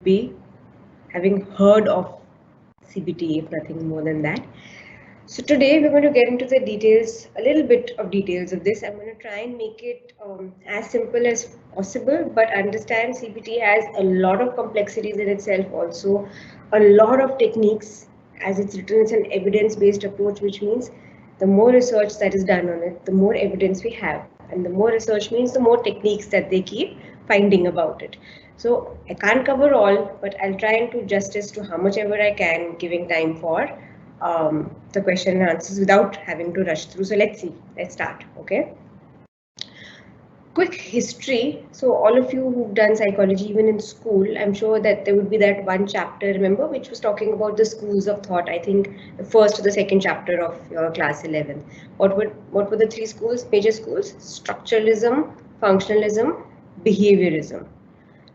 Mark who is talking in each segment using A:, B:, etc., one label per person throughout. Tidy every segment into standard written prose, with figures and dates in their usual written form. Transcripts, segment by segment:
A: be having heard of CBT, if nothing more than that. So today we're going to get into the details, a little bit of details of this. I'm going to try and make it as simple as possible, but understand CBT has a lot of complexities in itself also, a lot of techniques. As it's written, it's an evidence-based approach, which means the more research that is done on it, the more evidence we have. And the more research means the more techniques that they keep finding about it. So I can't cover all, but I'll try and do justice to how much ever I can, giving time for the question and answers without having to rush through. So let's see, let's start, okay? Quick history. So all of you who've done psychology even in school, I'm sure that there would be that one chapter, remember, which was talking about the schools of thought. I think the first or the second chapter of your class 11. What were the three schools, major schools? Structuralism, functionalism, behaviorism.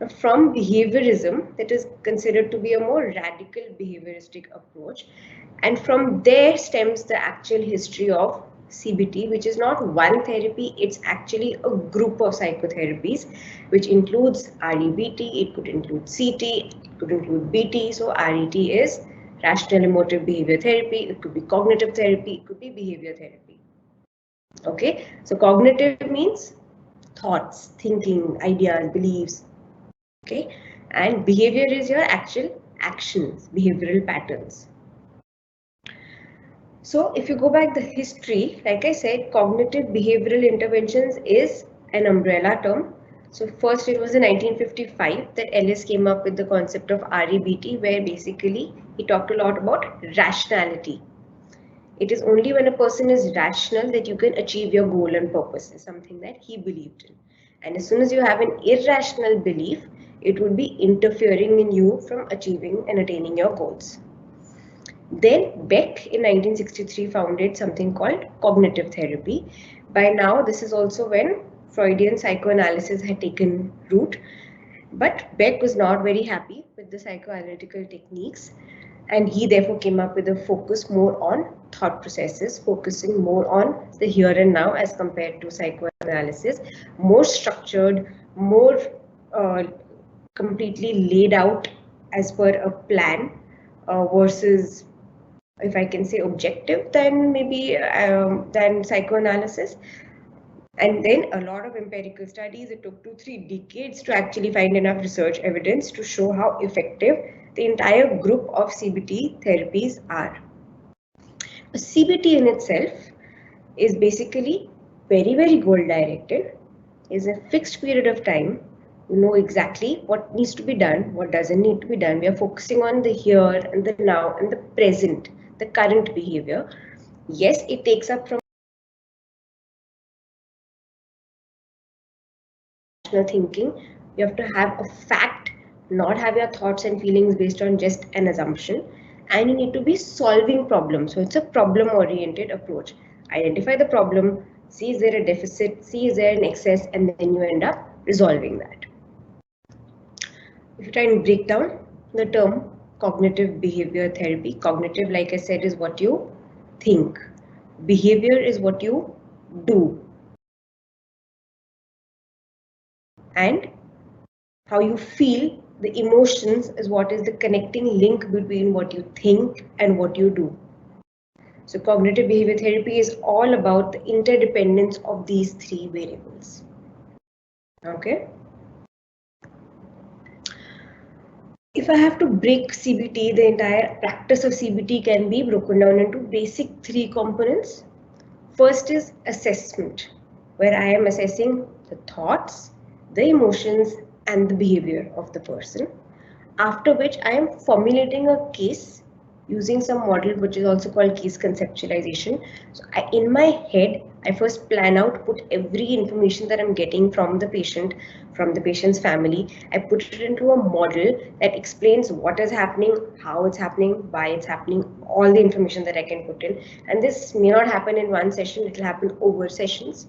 A: Now, from behaviorism, that is considered to be a more radical behavioristic approach, and from there stems the actual history of CBT, which is not one therapy, it's actually a group of psychotherapies, which includes REBT, it could include CT, it could include BT. So RET is rational emotive behavior therapy, it could be cognitive therapy, it could be behavior therapy. Okay, so cognitive means thoughts, thinking, ideas, beliefs. Okay, and behavior is your actual actions, behavioral patterns. So if you go back the history, like I said, cognitive behavioral interventions is an umbrella term. So first it was in 1955 that Ellis came up with the concept of REBT, where basically he talked a lot about rationality. It is only when a person is rational that you can achieve your goal and purpose, is something that he believed in. And as soon as you have an irrational belief, it would be interfering in you from achieving and attaining your goals. Then Beck in 1963 founded something called cognitive therapy. By now, this is also when Freudian psychoanalysis had taken root. But Beck was not very happy with the psychoanalytical techniques, and he therefore came up with a focus more on thought processes, focusing more on the here and now as compared to psychoanalysis, more structured, more completely laid out as per a plan versus, if I can say, objective than maybe than psychoanalysis. And then a lot of empirical studies. It took 2-3 decades to actually find enough research evidence to show how effective the entire group of CBT therapies are. A CBT in itself is basically very, very goal directed, is a fixed period of time. You know exactly what needs to be done, what doesn't need to be done. We are focusing on the here and the now and the present, the current behavior. Yes, it takes up from thinking. You have to have a fact, not have your thoughts and feelings based on just an assumption, and you need to be solving problems. So it's a problem oriented approach. Identify the problem, see is there a deficit, see is there an excess, and then you end up resolving that. If you try and break down the term cognitive behavior therapy, cognitive, like I said, is what you think, behavior is what you do, and how you feel, the emotions, is what is the connecting link between what you think and what you do. So cognitive behavior therapy is all about the interdependence of these three variables. Okay. If I have to break CBT, the entire practice of CBT can be broken down into basic three components. First is assessment, where I am assessing the thoughts, the emotions, and the behavior of the person. After which I am formulating a case using some model which is also called case conceptualization. So in my head, I first plan out, put every information that I'm getting from the patient, from the patient's family. I put it into a model that explains what is happening, how it's happening, why it's happening, all the information that I can put in. And this may not happen in one session, it will happen over sessions.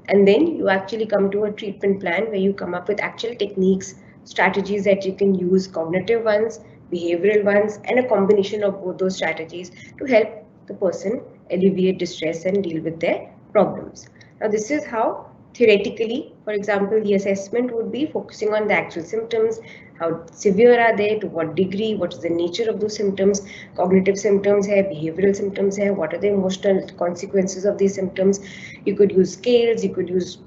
A: And then you actually come to a treatment plan where you come up with actual techniques, strategies that you can use, cognitive ones, behavioral ones, and a combination of both those strategies to help the person alleviate distress and deal with their problems. Now, this is how theoretically, for example, the assessment would be focusing on the actual symptoms, how severe are they, to what degree, what is the nature of those symptoms, cognitive symptoms hai, behavioral symptoms hai, what are the emotional consequences of these symptoms. You could use scales, you could use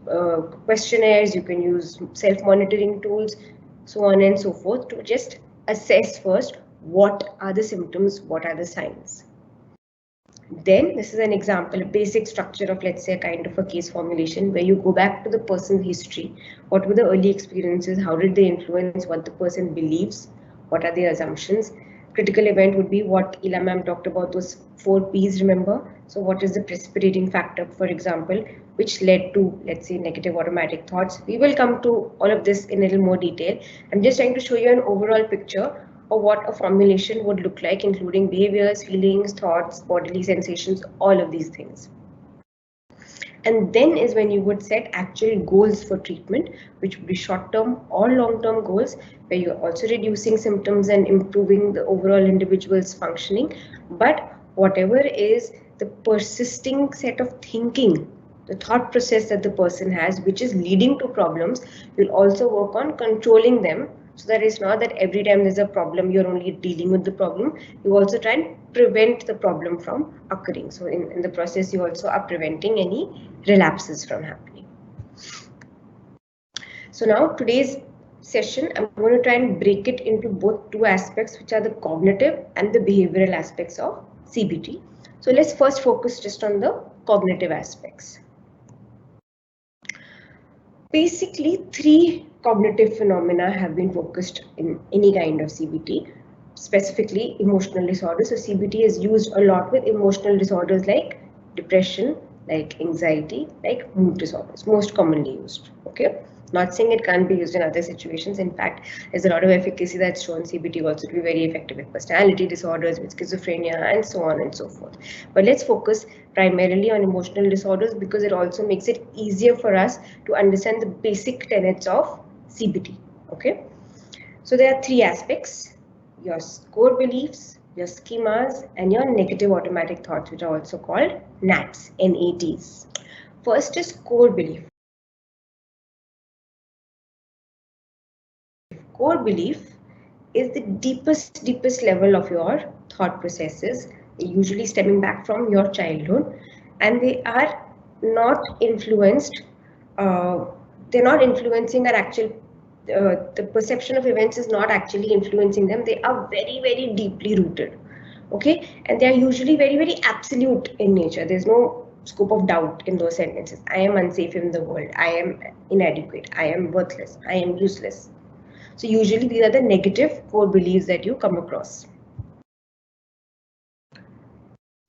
A: questionnaires, you can use self-monitoring tools, so on and so forth, to just assess first what are the symptoms, what are the signs. Then this is an example, a basic structure of, let's say, a kind of a case formulation where you go back to the person's history. What were the early experiences? How did they influence what the person believes? What are their assumptions? Critical event would be what Ila ma'am talked about, those 4 P's, remember? So what is the precipitating factor, for example, which led to, let's say, negative automatic thoughts? We will come to all of this in a little more detail. I'm just trying to show you an overall picture or what a formulation would look like, including behaviors, feelings, thoughts, bodily sensations, all of these things. And then is when you would set actual goals for treatment, which would be short-term or long-term goals, where you're also reducing symptoms and improving the overall individual's functioning. But whatever is the persisting set of thinking, the thought process that the person has, which is leading to problems, you'll also work on controlling them, so that it's not that every time there's a problem, you're only dealing with the problem. You also try and prevent the problem from occurring. So in the process, you also are preventing any relapses from happening. So now today's session, I'm going to try and break it into both two aspects, which are the cognitive and the behavioral aspects of CBT. So let's first focus just on the cognitive aspects. Basically, 3 cognitive phenomena have been focused in any kind of CBT, specifically emotional disorders. So CBT is used a lot with emotional disorders like depression, like anxiety, like mood disorders, most commonly used. Okay, not saying it can't be used in other situations. In fact, there's a lot of efficacy that's shown CBT also to be very effective with personality disorders, with schizophrenia, and so on and so forth. But let's focus primarily on emotional disorders because it also makes it easier for us to understand the basic tenets of CBT. Okay, so there are 3 aspects: your core beliefs, your schemas, and your negative automatic thoughts, which are also called NATs, N-A-Ts. First is core belief. Core belief is the deepest level of your thought processes, usually stemming back from your childhood, and they are not influenced, they're not influencing our actual, the perception of events is not actually influencing them. They are very deeply rooted, okay, and they are usually very absolute in nature. There's no scope of doubt in those sentences. I am unsafe in the world, I am inadequate, I am worthless, I am useless. So usually these are the negative core beliefs that you come across.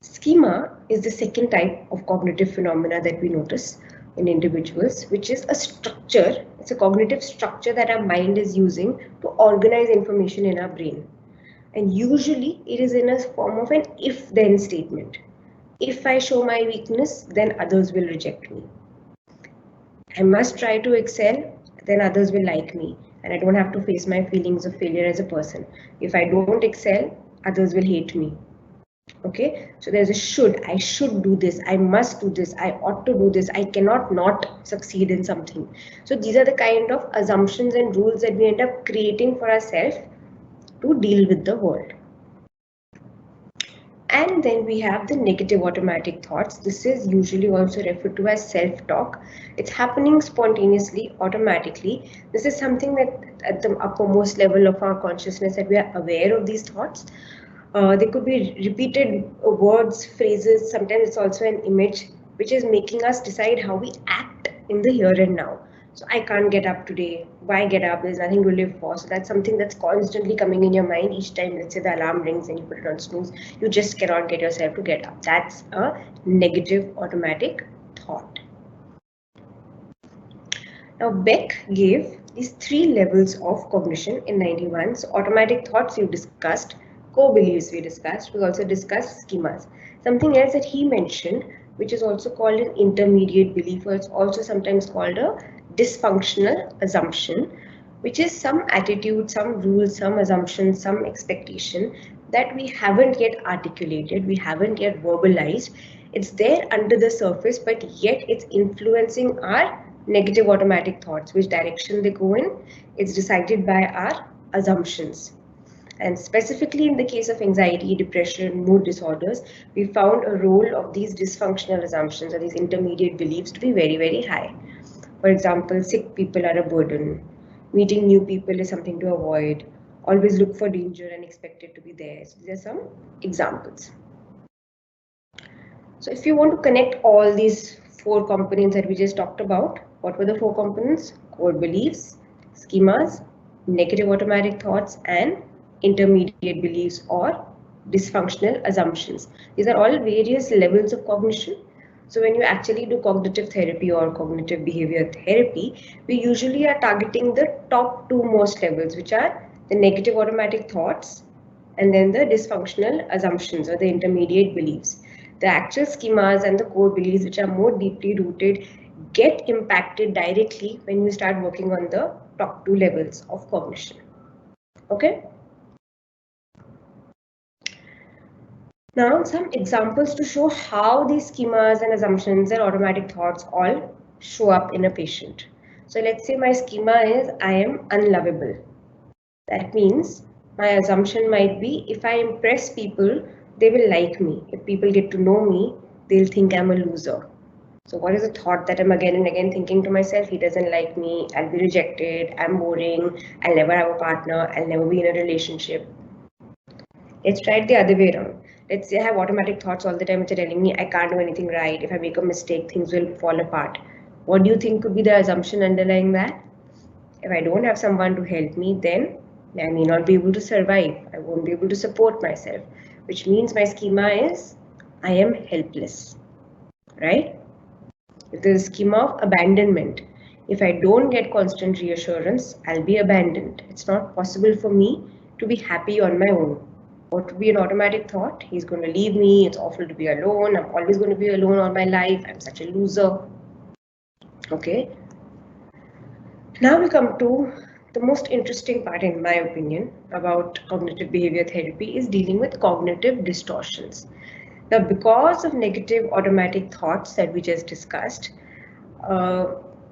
A: Schema is the second type of cognitive phenomena that we notice in individuals, which is a structure. It's a cognitive structure that our mind is using to organize information in our brain. And usually it is in a form of an if-then statement. If I show my weakness, then others will reject me. I must try to excel, then others will like me, and I don't have to face my feelings of failure as a person. If I don't excel, others will hate me. Okay, so there's a should. I should do this, I must do this, I ought to do this, I cannot not succeed in something. So these are the kind of assumptions and rules that we end up creating for ourselves to deal with the world. And then we have the negative automatic thoughts. This is usually also referred to as self-talk. It's happening spontaneously, automatically. This is something that at the uppermost level of our consciousness that we are aware of these thoughts. They could be repeated words, phrases. Sometimes it's also an image which is making us decide how we act in the here and now. So I can't get up today. Why get up? There's nothing to live for. So that's something that's constantly coming in your mind each time, let's say, the alarm rings and you put it on snooze. You just cannot get yourself to get up. That's a negative automatic thought. Now Beck gave these 3 levels of cognition in 91. So automatic thoughts you discussed, core beliefs we discussed, we also discussed schemas. Something else that he mentioned, which is also called an intermediate belief, or it's also sometimes called a dysfunctional assumption, which is some attitude, some rules, some assumption, some expectation that we haven't yet articulated, we haven't yet verbalized. It's there under the surface, but yet it's influencing our negative automatic thoughts. Which direction they go in, it's decided by our assumptions. And specifically in the case of anxiety, depression, mood disorders, we found a role of these dysfunctional assumptions or these intermediate beliefs to be very, very high. For example, sick people are a burden, meeting new people is something to avoid, always look for danger and expect it to be there. So these are some examples. So if you want to connect all these 4 components that we just talked about, what were the 4 components? Core beliefs, schemas, negative automatic thoughts, and intermediate beliefs or dysfunctional assumptions. These are all various levels of cognition. So when you actually do cognitive therapy or cognitive behavior therapy, we usually are targeting the top 2 most levels, which are the negative automatic thoughts and then the dysfunctional assumptions or the intermediate beliefs. The actual schemas and the core beliefs, which are more deeply rooted, get impacted directly when you start working on the top 2 levels of cognition. Okay? Now, some examples to show how these schemas and assumptions and automatic thoughts all show up in a patient. So let's say my schema is I am unlovable. That means my assumption might be if I impress people, they will like me. If people get to know me, they'll think I'm a loser. So what is the thought that I'm again and again thinking to myself? He doesn't like me, I'll be rejected, I'm boring, I'll never have a partner, I'll never be in a relationship. Let's try it the other way around. Let's say I have automatic thoughts all the time which are telling me I can't do anything right. If I make a mistake, things will fall apart. What do you think could be the assumption underlying that? If I don't have someone to help me, then I may not be able to survive. I won't be able to support myself, which means my schema is I am helpless, right? It is a schema of abandonment. If I don't get constant reassurance, I'll be abandoned. It's not possible for me to be happy on my own. What would be an automatic thought? He's going to leave me. It's awful to be alone. I'm always going to be alone all my life. I'm such a loser. Okay. Now we come to the most interesting part, in my opinion, about cognitive behavior therapy is dealing with cognitive distortions. Now, because of negative automatic thoughts that we just discussed,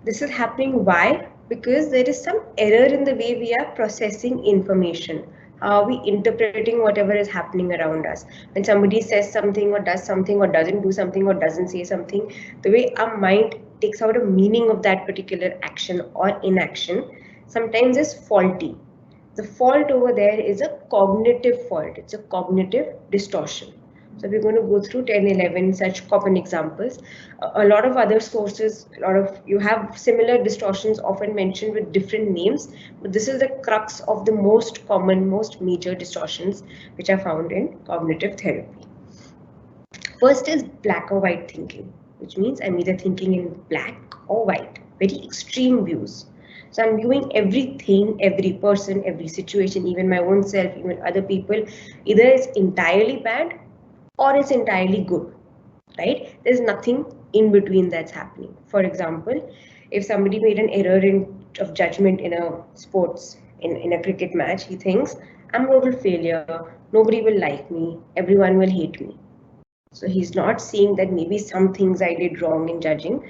A: this is happening. Why? Because there is some error in the way we are processing information. How are we interpreting whatever is happening around us? When somebody says something or doesn't do something or doesn't say something, the way our mind takes out a meaning of that particular action or inaction sometimes is faulty. The fault over there is a cognitive fault. It's a cognitive distortion. So we're going to go through 10, 11 such common examples. A lot of other sources, you have similar distortions often mentioned with different names, but this is the crux of the most common, most major distortions which are found in cognitive therapy. First is black or white thinking, which means I'm either thinking in black or white, very extreme views. So I'm viewing everything, every person, every situation, even my own self, even other people, either it's entirely bad or it's entirely good, right? There's nothing in between that's happening. For example, if somebody made an error of judgment in a sports, in a cricket match, he thinks, I'm a total failure, nobody will like me, everyone will hate me. So he's not seeing that maybe some things I did wrong in judging.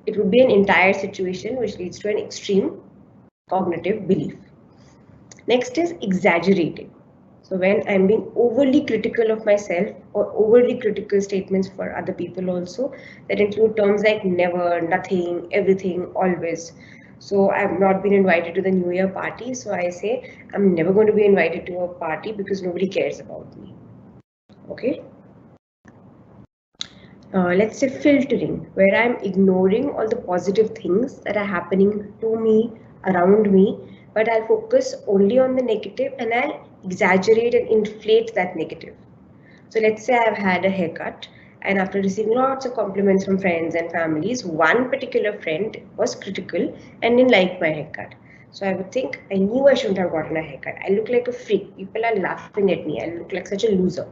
A: It would be an entire situation which leads to an extreme cognitive belief. Next is exaggerating. So when I'm being overly critical of myself or overly critical statements for other people also, that include terms like never, nothing, everything, always. So I've not been invited to the New Year party. So I say I'm never going to be invited to a party because nobody cares about me. Okay. Let's say filtering, where I'm ignoring all the positive things that are happening to me, around me, but I'll focus only on the negative and I'll exaggerate and inflate that negative. So let's say I've had a haircut, and after receiving lots of compliments from friends and families, one particular friend was critical and didn't like my haircut. So I would think, I knew I shouldn't have gotten a haircut. I look like a freak. People are laughing at me. I look like such a loser.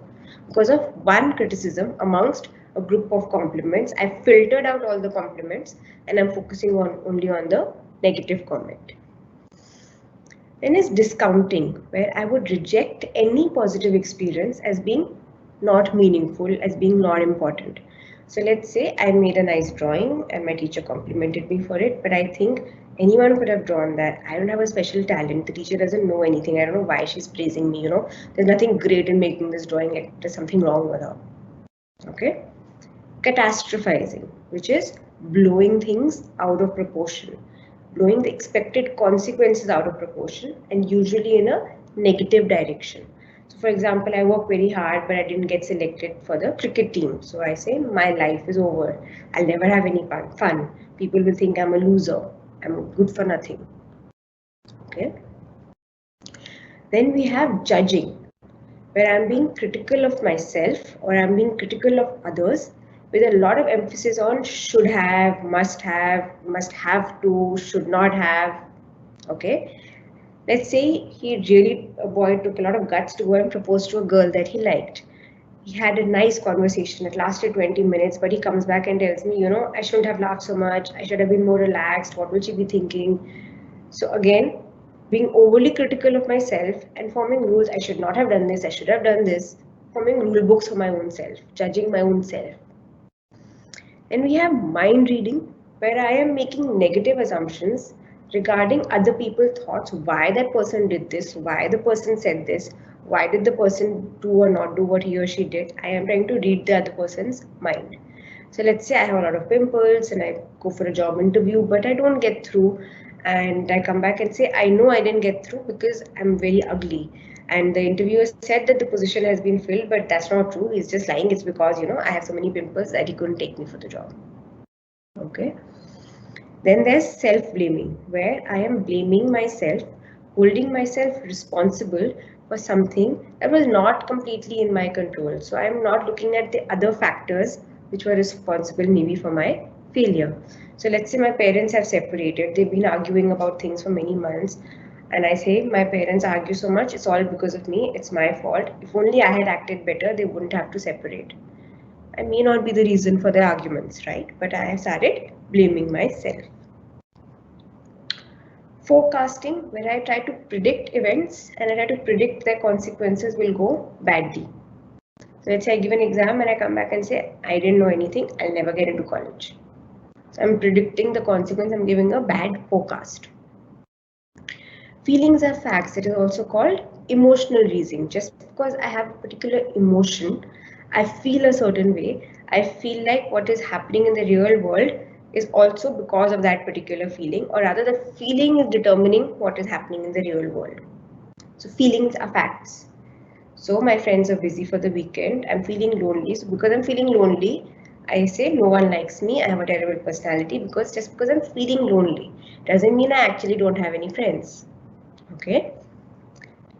A: Because of one criticism amongst a group of compliments, I filtered out all the compliments and I'm focusing only on the negative comment. Then is discounting, where I would reject any positive experience as being not meaningful, as being not important. So let's say I made a nice drawing and my teacher complimented me for it, but I think anyone could have drawn that. I don't have a special talent. The teacher doesn't know anything. I don't know why she's praising me, There's nothing great in making this drawing. Like, there's something wrong with her. Okay? Catastrophizing, which is blowing things out of proportion, blowing the expected consequences out of proportion, and usually in a negative direction. So, for example, I work very hard, but I didn't get selected for the cricket team. So I say, my life is over. I'll never have any fun. People will think I'm a loser. I'm good for nothing. Okay. Then we have judging, where I'm being critical of myself or I'm being critical of others with a lot of emphasis on should have, must have to, should not have. Okay. Let's say a boy took a lot of guts to go and propose to a girl that he liked. He had a nice conversation. It lasted 20 minutes, but he comes back and tells me, I shouldn't have laughed so much. I should have been more relaxed. What will she be thinking? So again, being overly critical of myself and forming rules. I should not have done this. I should have done this. Forming rule books for my own self, judging my own self. And we have mind reading, where I am making negative assumptions regarding other people's thoughts, why that person did this, why the person said this, why did the person do or not do what he or she did. I am trying to read the other person's mind. So let's say I have a lot of pimples and I go for a job interview, but I don't get through. And I come back and say, I know I didn't get through because I'm very ugly. And the interviewer said that the position has been filled, but that's not true. He's just lying. It's because, I have so many pimples that he couldn't take me for the job. Okay. Then there's self-blaming, where I am blaming myself, holding myself responsible for something that was not completely in my control. So I'm not looking at the other factors which were responsible maybe for my failure. So let's say my parents have separated. They've been arguing about things for many months. And I say, my parents argue so much, it's all because of me, it's my fault. If only I had acted better, they wouldn't have to separate. I may not be the reason for their arguments, right? But I have started blaming myself. Forecasting, where I try to predict events and I try to predict their consequences will go badly. So let's say I give an exam and I come back and say, I didn't know anything, I'll never get into college. So I'm predicting the consequence, I'm giving a bad forecast. Feelings are facts. It is also called emotional reasoning. Just because I have a particular emotion, I feel a certain way, I feel like what is happening in the real world is also because of that particular feeling, or rather the feeling is determining what is happening in the real world. So feelings are facts. So my friends are busy for the weekend, I'm feeling lonely. So because I'm feeling lonely, I say no one likes me, I have a terrible personality, because just because I'm feeling lonely doesn't mean I actually don't have any friends. Okay.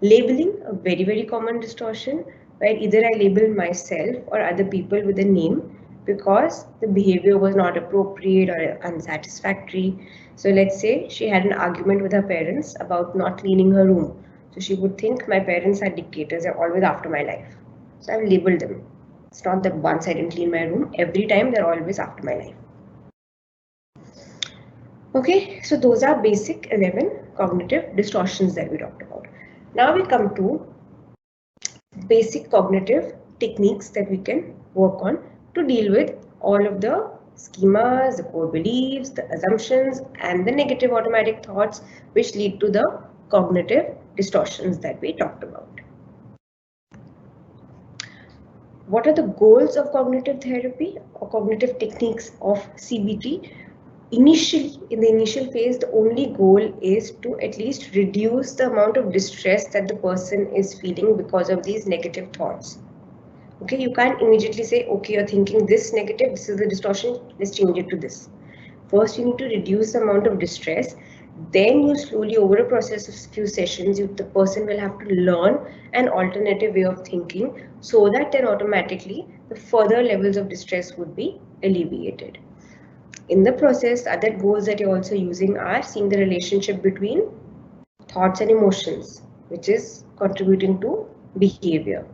A: Labeling, a very, very common distortion, where either I label myself or other people with a name because the behavior was not appropriate or unsatisfactory. So let's say she had an argument with her parents about not cleaning her room. So she would think my parents are dictators, they're always after my life. So I've labeled them. It's not that once I didn't clean my room, every time they're always after my life. Okay, so those are basic 11 cognitive distortions that we talked about. Now we come to basic cognitive techniques that we can work on to deal with all of the schemas, the core beliefs, the assumptions, and the negative automatic thoughts which lead to the cognitive distortions that we talked about. What are the goals of cognitive therapy or cognitive techniques of CBT? Initially, in the initial phase, the only goal is to at least reduce the amount of distress that the person is feeling because of these negative thoughts. Okay, you can't immediately say, okay, you're thinking this negative, this is the distortion, let's change it to this. First, you need to reduce the amount of distress. Then you slowly, over a process of few sessions, the person will have to learn an alternative way of thinking so that then automatically the further levels of distress would be alleviated. In the process, other goals that you're also using are seeing the relationship between thoughts and emotions, which is contributing to behavior.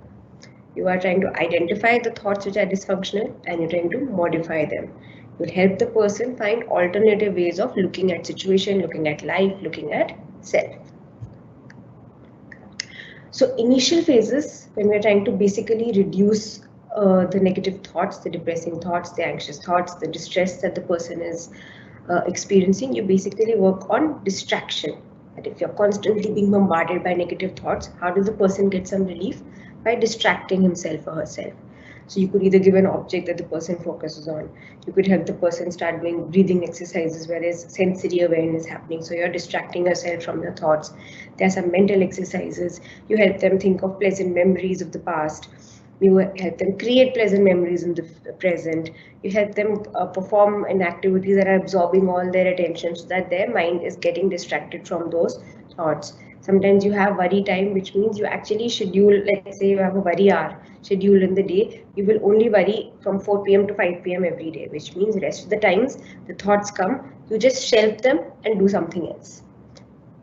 A: You are trying to identify the thoughts which are dysfunctional and you're trying to modify them. You'll help the person find alternative ways of looking at situation, looking at life, looking at self. So initial phases, when we're trying to basically reduce the negative thoughts, the depressing thoughts, the anxious thoughts, the distress that the person is experiencing, you basically work on distraction. And if you're constantly being bombarded by negative thoughts, how does the person get some relief? By distracting himself or herself. So you could either give an object that the person focuses on. You could help the person start doing breathing exercises where there's sensory awareness happening. So you're distracting yourself from your thoughts. There are some mental exercises. You help them think of pleasant memories of the past. You help them create pleasant memories in the present. You help them perform an activity that are absorbing all their attention so that their mind is getting distracted from those thoughts. Sometimes you have worry time, which means you actually schedule, let's say you have a worry hour scheduled in the day, you will only worry from 4 p.m. to 5 p.m. every day, which means rest of the times the thoughts come, you just shelve them and do something else.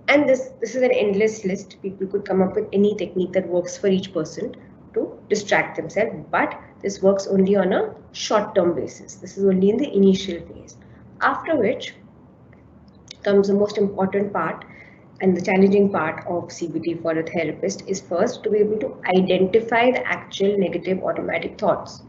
A: And this is an endless list. People could come up with any technique that works for each person to distract themselves, but this works only on a short-term basis. This is only in the initial phase. After which comes the most important part and the challenging part of CBT for a therapist is first to be able to identify the actual negative automatic thoughts.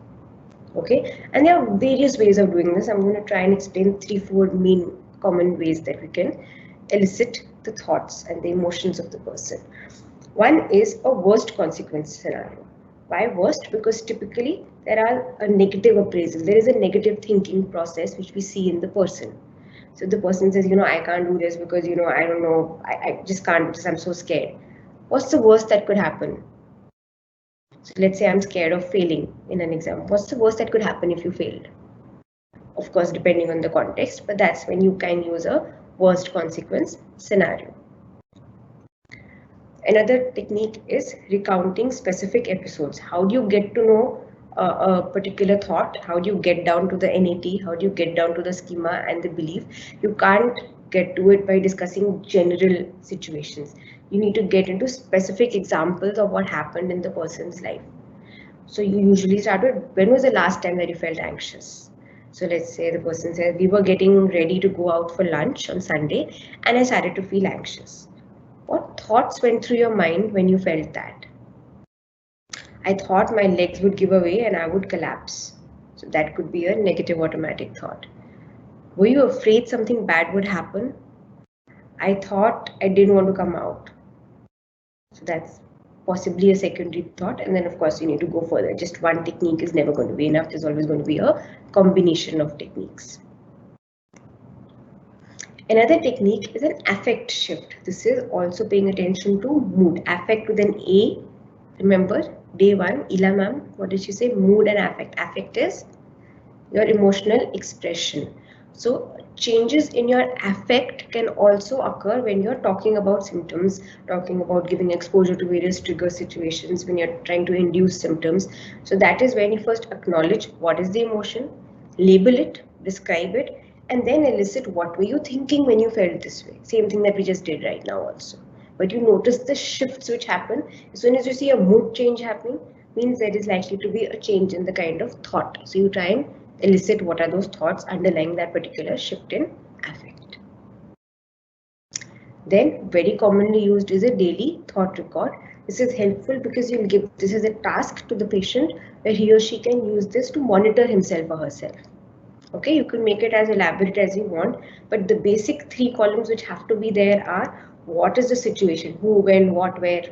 A: Okay, and there are various ways of doing this. I'm going to try and explain 3-4 main common ways that we can elicit the thoughts and the emotions of the person. One is a worst consequence scenario. Why worst? Because typically there are a negative appraisal. There is a negative thinking process which we see in the person. So the person says, I can't do this because, I don't know, I just can't because I'm so scared. What's the worst that could happen? So let's say I'm scared of failing in an exam. What's the worst that could happen if you failed? Of course, depending on the context, but that's when you can use a worst consequence scenario. Another technique is recounting specific episodes. How do you get to know a particular thought? How do you get down to the NAT? How do you get down to the schema and the belief? You can't get to it by discussing general situations. You need to get into specific examples of what happened in the person's life. So you usually start with, when was the last time that you felt anxious? So let's say the person says, we were getting ready to go out for lunch on Sunday and I started to feel anxious. What thoughts went through your mind when you felt that? I thought my legs would give away and I would collapse. So that could be a negative automatic thought. Were you afraid something bad would happen? I thought I didn't want to come out. So that's possibly a secondary thought. And then of course you need to go further. Just one technique is never going to be enough. There's always going to be a combination of techniques. Another technique is an affect shift. This is also paying attention to mood. Affect with an A. Remember, day one, Ila ma'am, what did she say? Mood and affect. Affect is your emotional expression. So changes in your affect can also occur when you're talking about symptoms, talking about giving exposure to various trigger situations, when you're trying to induce symptoms. So that is when you first acknowledge what is the emotion, label it, describe it, and then elicit what were you thinking when you felt this way. Same thing that we just did right now also. But you notice the shifts which happen. As soon as you see a mood change happening, means there is likely to be a change in the kind of thought. So you try and elicit what are those thoughts underlying that particular shift in affect. Then very commonly used is a daily thought record. This is helpful because you'll give this as a task to the patient where he or she can use this to monitor himself or herself. Okay, you can make it as elaborate as you want, but the basic 3 columns which have to be there are what is the situation, who, when, what, where,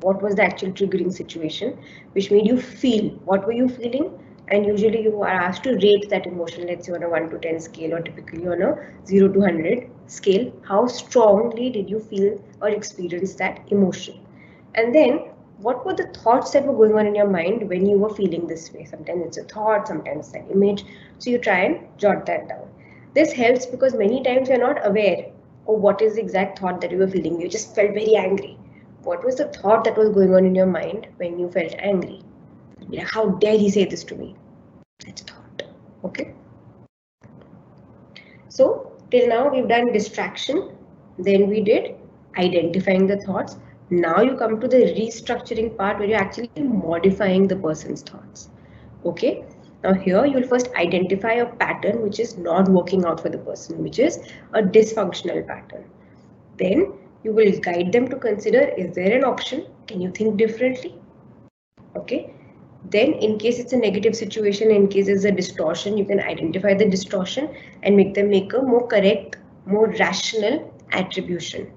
A: what was the actual triggering situation, which made you feel, what were you feeling, and usually you are asked to rate that emotion, let's say on a 1 to 10 scale or typically on a 0 to 100 scale, how strongly did you feel or experience that emotion. And then what were the thoughts that were going on in your mind when you were feeling this way? Sometimes it's a thought, sometimes it's an image. So you try and jot that down. This helps because many times you're not aware of what is the exact thought that you were feeling. You just felt very angry. What was the thought that was going on in your mind when you felt angry? How dare he say this to me? That's a thought. Okay. So till now we've done distraction. Then we did identifying the thoughts. Now you come to the restructuring part where you're actually modifying the person's thoughts. Okay. Now here you'll first identify a pattern which is not working out for the person, which is a dysfunctional pattern. Then you will guide them to consider, is there an option? Can you think differently? Okay. Then in case it's a negative situation, in case it's a distortion, you can identify the distortion and make them make a more correct, more rational attribution.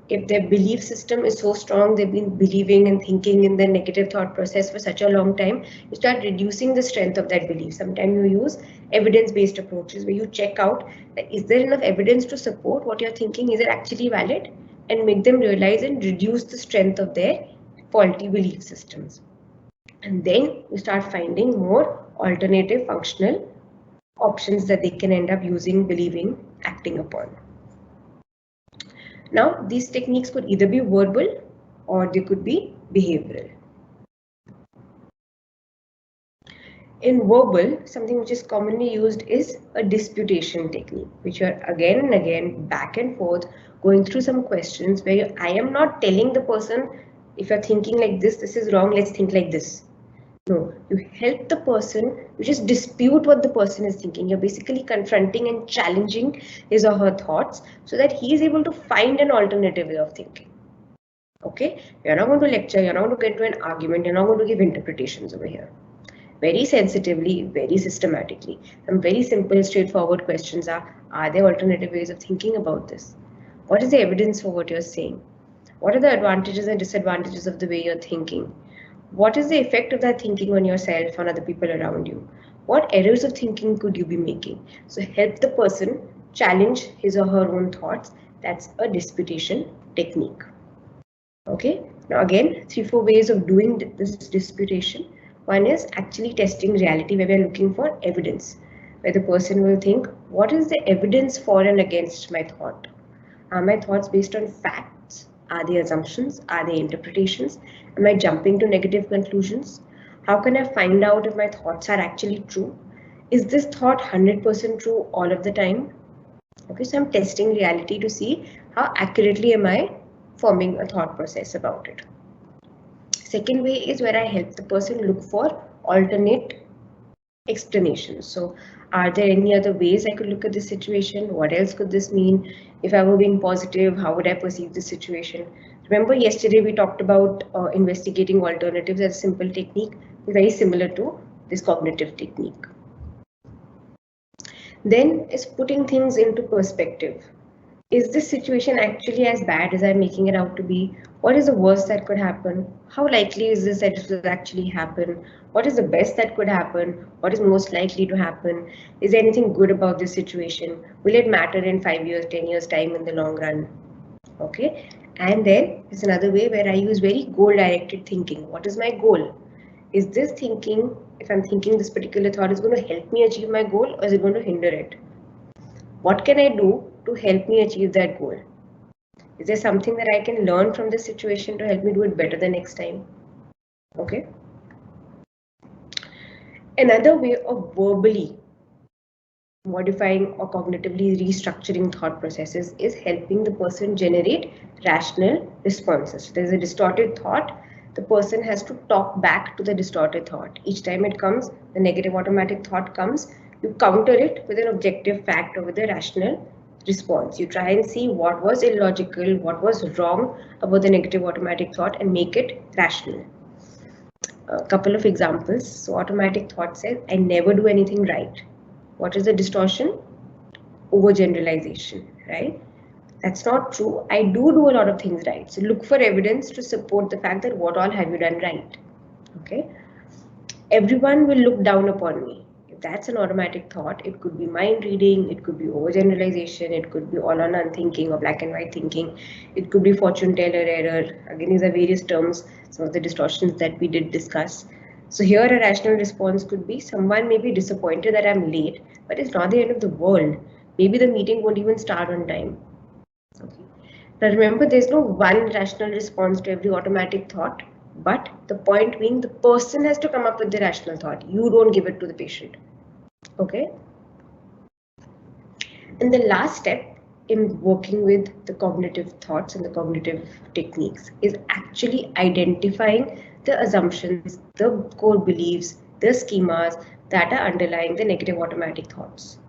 A: If their belief system is so strong, they've been believing and thinking in the negative thought process for such a long time, you start reducing the strength of that belief. Sometimes you use evidence-based approaches where you check out that is there enough evidence to support what you're thinking, is it actually valid, and make them realize and reduce the strength of their faulty belief systems. And then you start finding more alternative functional options that they can end up using, believing, acting upon. Now, these techniques could either be verbal or they could be behavioral. In verbal, something which is commonly used is a disputation technique, which are again and again back and forth going through some questions where I am not telling the person, if you're thinking like this is wrong, let's think like this. No, you help the person, you just dispute what the person is thinking. You're basically confronting and challenging his or her thoughts so that he is able to find an alternative way of thinking. Okay, you're not going to lecture, you're not going to get into an argument, you're not going to give interpretations over here. Very sensitively, very systematically. Some very simple, straightforward questions are there alternative ways of thinking about this? What is the evidence for what you're saying? What are the advantages and disadvantages of the way you're thinking? What is the effect of that thinking on yourself, on other people around you? What errors of thinking could you be making? So help the person challenge his or her own thoughts. That's a disputation technique. Okay, now again, 3-4 ways of doing this disputation. One is actually testing reality, where we're looking for evidence, where the person will think, what is the evidence for and against my thought? Are my thoughts based on facts? Are they assumptions? Are they interpretations? Am I jumping to negative conclusions? How can I find out if my thoughts are actually true? Is this thought 100% true all of the time? Okay, so I'm testing reality to see how accurately am I forming a thought process about it. Second way is where I help the person look for alternate explanations. So are there any other ways I could look at this situation? What else could this mean? If I were being positive, how would I perceive this situation? Remember yesterday we talked about investigating alternatives as a simple technique, very similar to this cognitive technique. Then is putting things into perspective. Is this situation actually as bad as I'm making it out to be? What is the worst that could happen? How likely is this that it will actually happen? What is the best that could happen? What is most likely to happen? Is there anything good about this situation? Will it matter in 5 years, 10 years time in the long run? Okay. And then there's another way where I use very goal-directed thinking. What is my goal? Is this thinking, if I'm thinking this particular thought is going to help me achieve my goal, or is it going to hinder it? What can I do to help me achieve that goal? Is there something that I can learn from this situation to help me do it better the next time? Okay. Another way of verbally modifying or cognitively restructuring thought processes is helping the person generate rational responses. There's a distorted thought. The person has to talk back to the distorted thought. Each time it comes, the negative automatic thought comes, you counter it with an objective fact or with a rational response. You try and see what was illogical, what was wrong about the negative automatic thought and make it rational. A couple of examples. So automatic thought says, I never do anything right. What is the distortion? Overgeneralization, right? That's not true. I do a lot of things right. So look for evidence to support the fact that what all have you done right. Okay. Everyone will look down upon me. If that's an automatic thought, it could be mind reading, it could be overgeneralization, it could be all or none thinking or black and white thinking, it could be fortune teller error. Again, these are various terms, some of the distortions that we did discuss. So here a rational response could be someone may be disappointed that I'm late, but it's not the end of the world. Maybe the meeting won't even start on time. Okay. Now remember, there's no one rational response to every automatic thought, but the point being the person has to come up with the rational thought. You don't give it to the patient. Okay. And the last step in working with the cognitive thoughts and the cognitive techniques is actually identifying the assumptions, the core beliefs, the schemas that are underlying the negative automatic thoughts.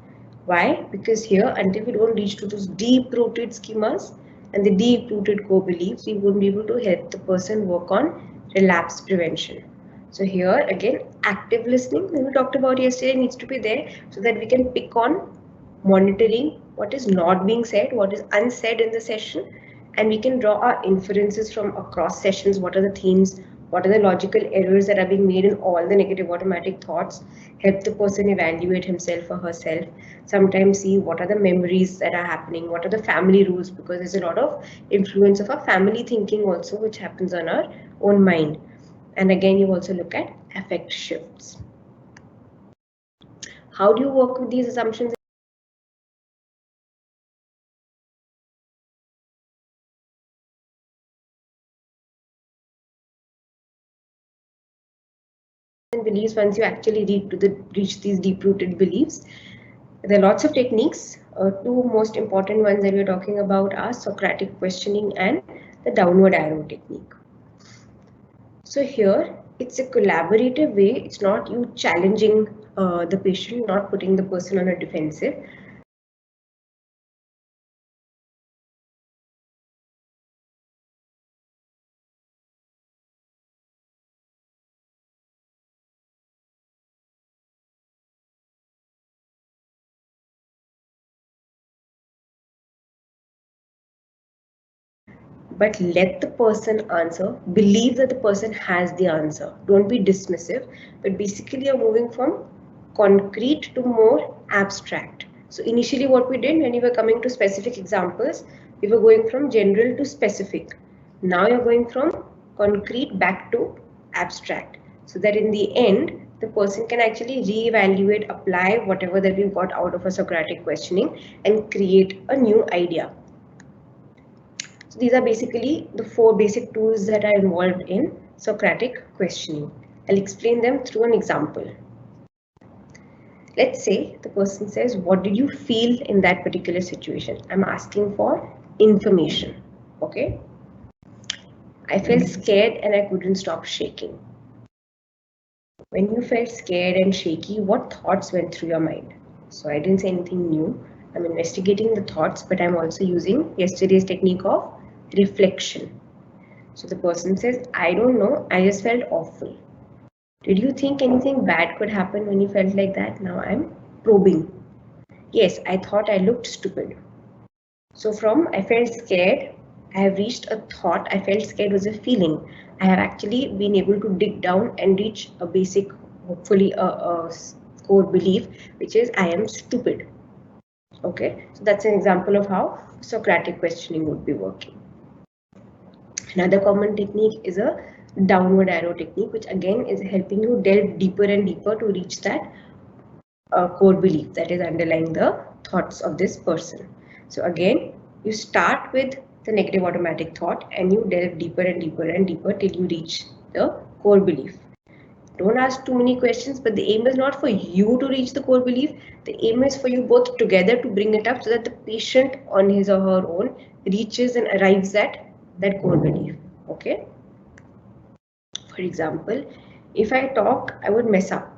A: Why? Because here, until we don't reach to those deep-rooted schemas and the deep-rooted core beliefs, we won't be able to help the person work on relapse prevention. So here again, active listening, we talked about yesterday, needs to be there so that we can pick on monitoring what is not being said, what is unsaid in the session, and we can draw our inferences from across sessions. What are the themes? What are the logical errors that are being made in all the negative automatic thoughts? Help the person evaluate himself or herself. Sometimes see what are the memories that are happening, what are the family rules, because there's a lot of influence of our family thinking also, which happens on our own mind. And again, you also look at affect shifts. How do you work with these assumptions? And beliefs, once you actually reach these deep-rooted beliefs, there are lots of techniques. Two most important ones that we're talking about are Socratic questioning and the downward arrow technique. So here, it's a collaborative way. It's not you challenging the patient, not putting the person on a defensive. But let the person answer. Believe that the person has the answer. Don't be dismissive, but basically you're moving from concrete to more abstract. So initially what we did when we were coming to specific examples, we were going from general to specific. Now you're going from concrete back to abstract, so that in the end the person can actually re-evaluate, apply whatever that we got out of a Socratic questioning and create a new idea. So these are basically the four basic tools that are involved in Socratic questioning. I'll explain them through an example. Let's say the person says, what did you feel in that particular situation? I'm asking for information. Okay. I felt scared and I couldn't stop shaking. When you felt scared and shaky, what thoughts went through your mind? So I didn't say anything new. I'm investigating the thoughts, but I'm also using yesterday's technique of reflection. So the person says, I don't know, I just felt awful. Did you think anything bad could happen when you felt like that? Now I'm probing. Yes, I thought I looked stupid. So from I felt scared, I have reached a thought. I felt scared was a feeling. I have actually been able to dig down and reach a basic, hopefully a core belief, which is I am stupid. Okay, so that's an example of how Socratic questioning would be working. Another common technique is a downward arrow technique, which again is helping you delve deeper and deeper to reach that core belief that is underlying the thoughts of this person. So again, you start with the negative automatic thought and you delve deeper and deeper and deeper till you reach the core belief. Don't ask too many questions, but the aim is not for you to reach the core belief. The aim is for you both together to bring it up so that the patient on his or her own reaches and arrives at that core belief. Okay. For example, if I talk, I would mess up.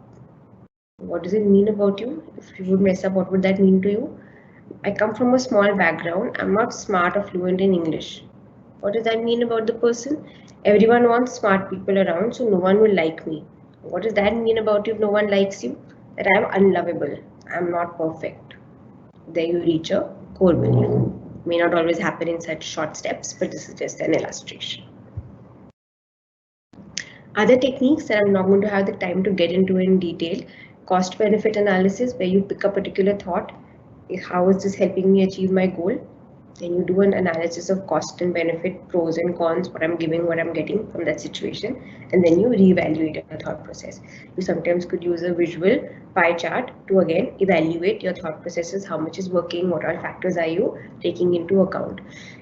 A: What does it mean about you? If you would mess up, what would that mean to you? I come from a small background. I'm not smart or fluent in English. What does that mean about the person? Everyone wants smart people around, so no one will like me. What does that mean about you if no one likes you? That I'm unlovable. I'm not perfect. There you reach a core belief. May not always happen in such short steps, but this is just an illustration. Other techniques that I'm not going to have the time to get into in detail, cost benefit analysis, where you pick a particular thought, how is this helping me achieve my goal? Then you do an analysis of cost and benefit, pros and cons, what I'm giving, what I'm getting from that situation, and then you reevaluate your thought process. You sometimes could use a visual pie chart to again evaluate your thought processes, how much is working, what all factors are you taking into account.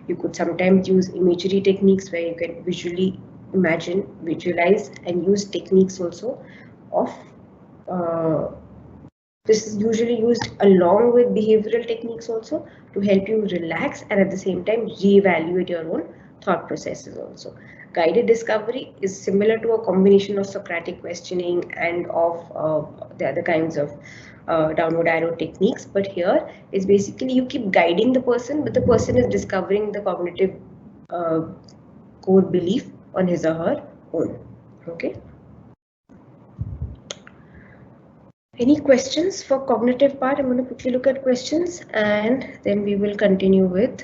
A: You could sometimes use imagery techniques where you can visually imagine, visualize, and use techniques also of this is usually used along with behavioral techniques also to help you relax and at the same time reevaluate your own thought processes also. Guided discovery is similar to a combination of Socratic questioning and of the other kinds of downward arrow techniques, but here is basically you keep guiding the person, but the person is discovering the cognitive core belief on his or her own. Okay. Any questions for cognitive part? I'm going to quickly look at questions and then we will continue with.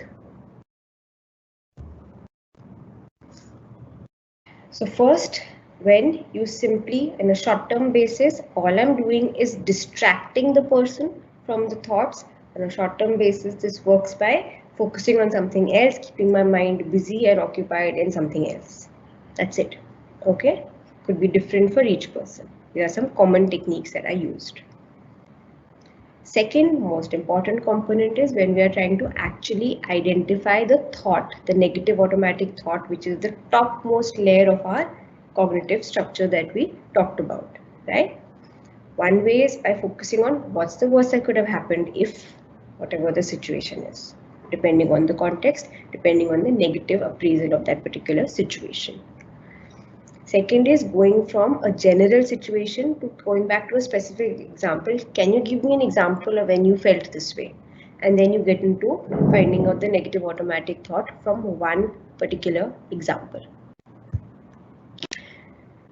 A: So first, when you simply, in a short-term basis, all I'm doing is distracting the person from the thoughts. On a short-term basis, this works by focusing on something else, keeping my mind busy and occupied in something else. That's it. Okay? Could be different for each person. There are some common techniques that I used. Second most important component is when we are trying to actually identify the thought, the negative automatic thought, which is the topmost layer of our cognitive structure that we talked about, right? One way is by focusing on what's the worst that could have happened if whatever the situation is, depending on the context, depending on the negative appraisal of that particular situation. Second is going from a general situation to going back to a specific example. Can you give me an example of when you felt this way? And then you get into finding out the negative automatic thought from one particular example.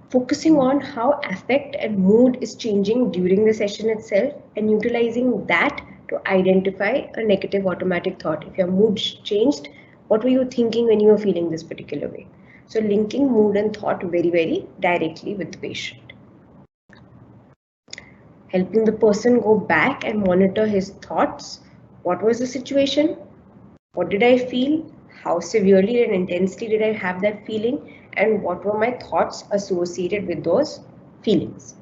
A: Focusing on how affect and mood is changing during the session itself and utilizing that to identify a negative automatic thought. If your mood changed, what were you thinking when you were feeling this particular way? So linking mood and thought very, very directly with the patient. Helping the person go back and monitor his thoughts. What was the situation? What did I feel? How severely and intensely did I have that feeling? And what were my thoughts associated with those feelings?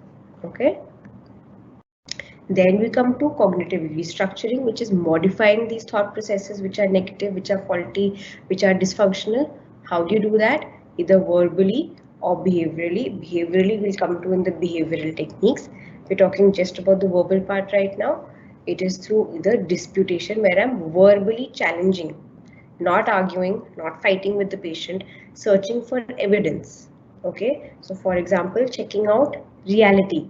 A: Okay. Then we come to cognitive restructuring, which is modifying these thought processes which are negative, which are faulty, which are dysfunctional. How do you do that? Either verbally or behaviorally. Behaviorally we'll come to in the behavioral techniques. We're talking just about the verbal part right now. It is through either disputation where I'm verbally challenging, not arguing, not fighting with the patient, searching for evidence. Okay, so for example, checking out reality.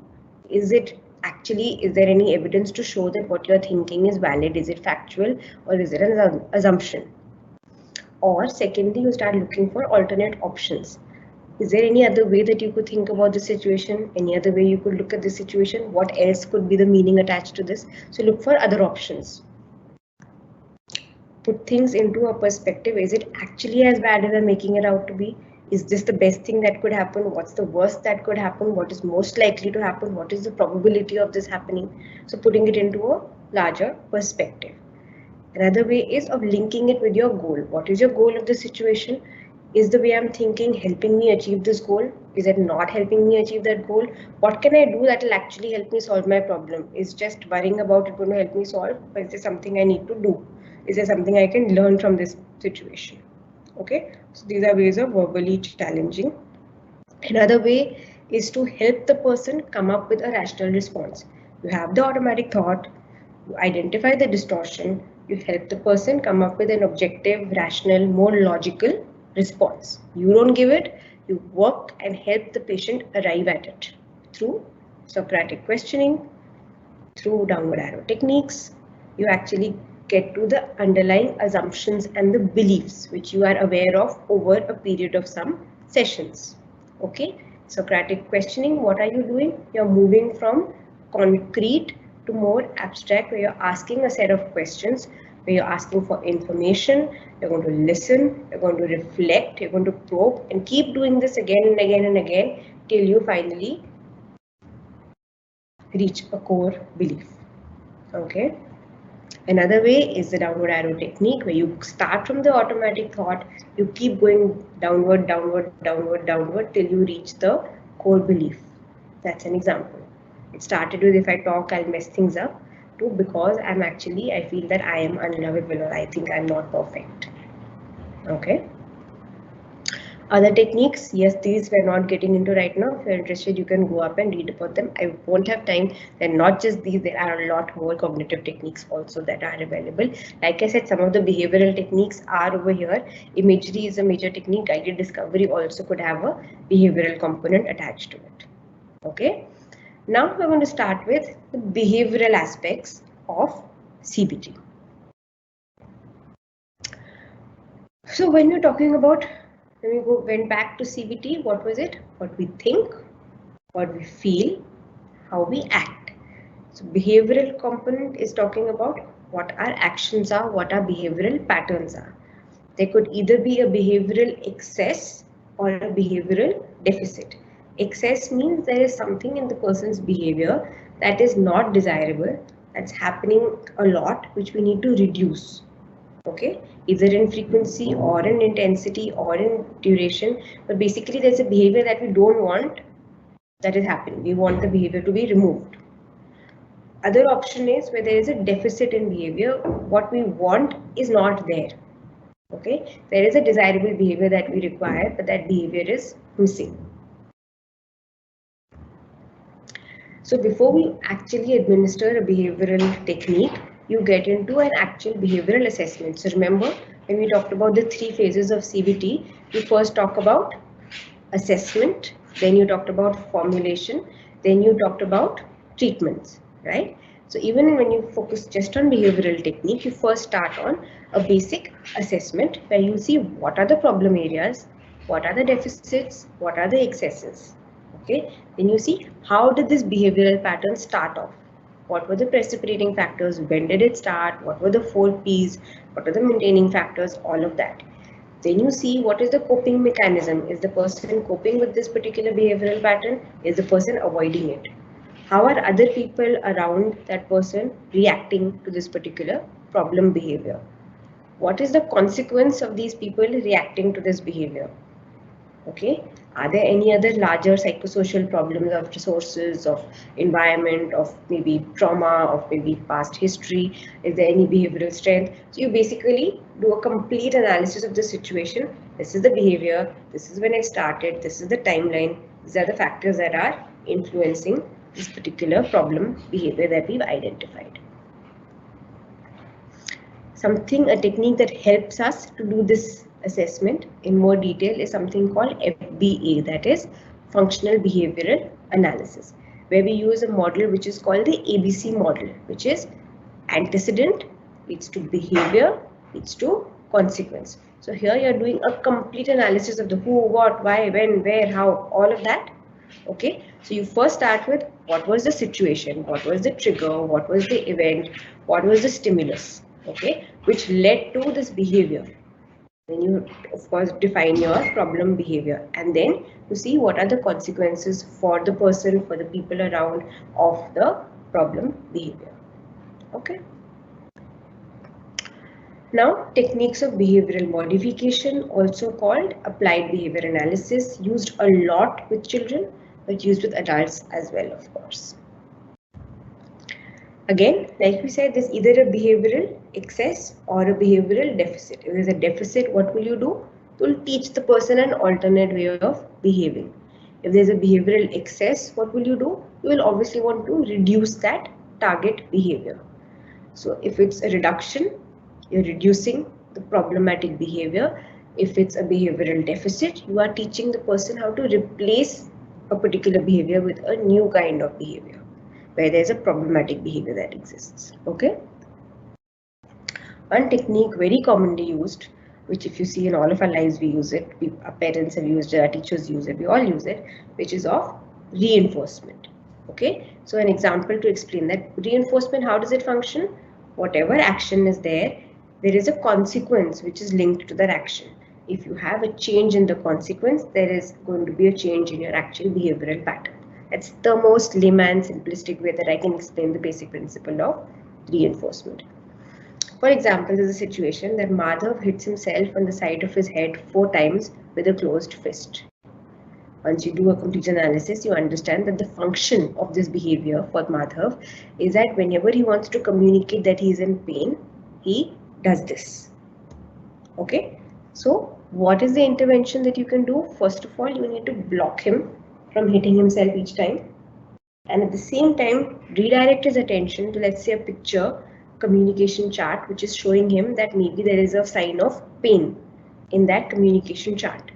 A: Is there any evidence to show that what you're thinking is valid? Is it factual or is it an assumption? Or secondly, you start looking for alternate options. Is there any other way that you could think about the situation? Any other way you could look at the situation? What else could be the meaning attached to this? So look for other options. Put things into a perspective. Is it actually as bad as I'm making it out to be? Is this the best thing that could happen? What's the worst that could happen? What is most likely to happen? What is the probability of this happening? So putting it into a larger perspective. Another way is of linking it with your goal. What is your goal of the situation? Is the way I'm thinking helping me achieve this goal? Is it not helping me achieve that goal? What can I do that will actually help me solve my problem? Is just worrying about it going to help me solve? Or is there something I need to do? Is there something I can learn from this situation? Okay, so these are ways of verbally challenging. Another way is to help the person come up with a rational response. You have the automatic thought, you identify the distortion, you help the person come up with an objective, rational, more logical response. You don't give it, you work and help the patient arrive at it through Socratic questioning, through downward arrow techniques. You actually get to the underlying assumptions and the beliefs which you are aware of over a period of some sessions. Okay, Socratic questioning, what are you doing? You're moving from concrete to more abstract, where you're asking a set of questions, where you're asking for information, you're going to listen, you're going to reflect, you're going to probe, and keep doing this again and again and again till you finally reach a core belief. Okay. Another way is the downward arrow technique, where you start from the automatic thought, you keep going downward, downward, downward, downward till you reach the core belief. That's an example. It started with if I talk, I'll mess things up, to because I feel that I am unlovable or I think I'm not perfect. Okay. Other techniques, yes, these we're not getting into right now. If you're interested, you can go up and read about them. I won't have time. They're not just these, there are a lot more cognitive techniques also that are available. Like I said, some of the behavioral techniques are over here. Imagery is a major technique. Guided discovery also could have a behavioral component attached to it. Okay. Now we're going to start with the behavioral aspects of CBT. So when we're talking about, went back to CBT, what was it? What we think, what we feel, how we act. So behavioral component is talking about what our actions are, what our behavioral patterns are. There could either be a behavioral excess or a behavioral deficit. Excess means there is something in the person's behavior that is not desirable, that's happening a lot, which we need to reduce. Okay, either in frequency or in intensity or in duration, but basically there's a behavior that we don't want that is happening. We want the behavior to be removed. Other option is where there is a deficit in behavior. What we want is not there. Okay, there is a desirable behavior that we require, but that behavior is missing. So before we actually administer a behavioral technique, you get into an actual behavioral assessment. So remember, when we talked about the 3 phases of CBT, you first talk about assessment, then you talked about formulation, then you talked about treatments, right? So even when you focus just on behavioral technique, you first start on a basic assessment where you see what are the problem areas, what are the deficits, what are the excesses. Okay, then you see how did this behavioral pattern start off? What were the precipitating factors? When did it start? What were the 4 P's? What are the maintaining factors? All of that. Then you see what is the coping mechanism. Is the person coping with this particular behavioral pattern? Is the person avoiding it? How are other people around that person reacting to this particular problem behavior? What is the consequence of these people reacting to this behavior? Okay, are there any other larger psychosocial problems of resources, of environment, of maybe trauma, of maybe past history? Is there any behavioral strength? So you basically do a complete analysis of the situation. This is the behavior, this is when it started, this is the timeline, these are the factors that are influencing this particular problem behavior that we've identified. A technique that helps us to do this assessment in more detail is something called FBA, that is Functional Behavioral Analysis, where we use a model which is called the ABC model, which is antecedent leads to behavior leads to consequence. So here you're doing a complete analysis of the who, what, why, when, where, how, all of that. Okay, so you first start with what was the situation, what was the trigger, what was the event, what was the stimulus, okay, which led to this behavior. Then you of course define your problem behavior, and then you see what are the consequences for the person, for the people around of the problem behavior. Okay. Now, techniques of behavioral modification, also called applied behavior analysis, used a lot with children, but used with adults as well, of course. Again, like we said, there's either a behavioral excess or a behavioral deficit. If there's a deficit, what will you do? You'll teach the person an alternate way of behaving. If there's a behavioral excess, what will you do? You will obviously want to reduce that target behavior. So if it's a reduction, you're reducing the problematic behavior. If it's a behavioral deficit, you are teaching the person how to replace a particular behavior with a new kind of behavior where there's a problematic behavior that exists. Okay. One technique very commonly used, which if you see in all of our lives we use it, our parents have used it, our teachers use it, we all use it, which is of reinforcement. Okay, so an example to explain that reinforcement, how does it function? Whatever action is there is a consequence which is linked to that action. If you have a change in the consequence, there is going to be a change in your actual behavioral pattern. That's the most layman simplistic way that I can explain the basic principle of reinforcement. For example, there's a situation that Madhav hits himself on the side of his head 4 times with a closed fist. Once you do a complete analysis, you understand that the function of this behavior for Madhav is that whenever he wants to communicate that he is in pain, he does this. Okay, so what is the intervention that you can do? First of all, you need to block him from hitting himself each time, and at the same time redirect his attention to, let's say, a picture communication chart which is showing him that maybe there is a sign of pain in that communication chart.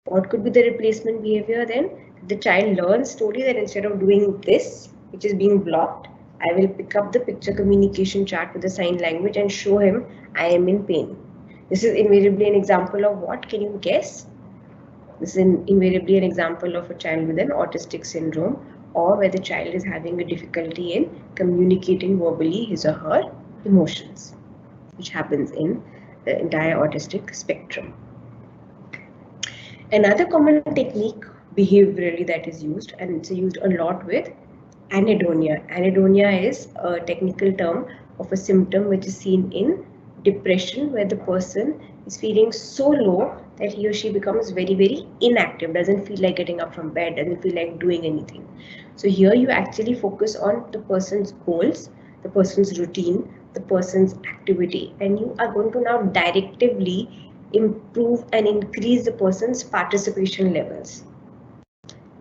A: What could be the replacement behavior then? The child learns slowly that instead of doing this, which is being blocked, I will pick up the picture communication chart with the sign language and show him I am in pain. This is invariably an example of what? Can you guess? This is invariably an example of a child with an autistic syndrome or where the child is having a difficulty in communicating verbally his or her emotions, which happens in the entire autistic spectrum. Another common technique behaviorally that is used, and it's used a lot with anhedonia. Anhedonia is a technical term of a symptom which is seen in depression, where the person is feeling so low that he or she becomes very, very inactive, doesn't feel like getting up from bed, doesn't feel like doing anything. So here you actually focus on the person's goals, the person's routine, the person's activity, and you are going to now directively improve and increase the person's participation levels.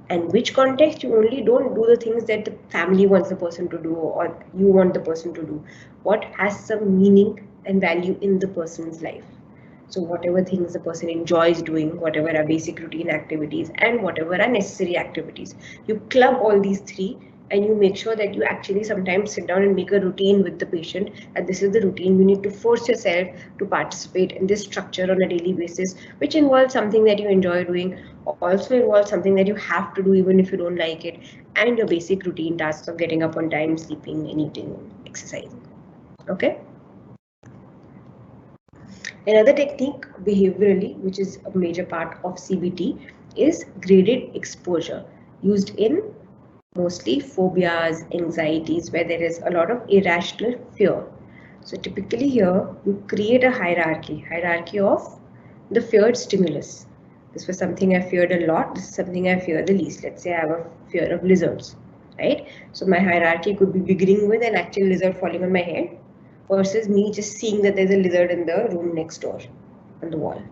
A: And which context, you only don't do the things that the family wants the person to do or you want the person to do. What has some meaning and value in the person's life. So whatever things the person enjoys doing, whatever are basic routine activities and whatever are necessary activities, you club all these three and you make sure that you actually sometimes sit down and make a routine with the patient, and this is the routine. You need to force yourself to participate in this structure on a daily basis, which involves something that you enjoy doing, also involves something that you have to do even if you don't like it, and your basic routine tasks of getting up on time, sleeping and eating, exercising. Okay. Another technique behaviorally, which is a major part of CBT, is graded exposure, used in mostly phobias, anxieties, where there is a lot of irrational fear. So typically here you create a hierarchy of the feared stimulus. This was something I feared a lot. This is something I fear the least. Let's say I have a fear of lizards, right? So my hierarchy could be beginning with an actual lizard falling on my head versus me just seeing that there's a lizard in the room next door on the wall.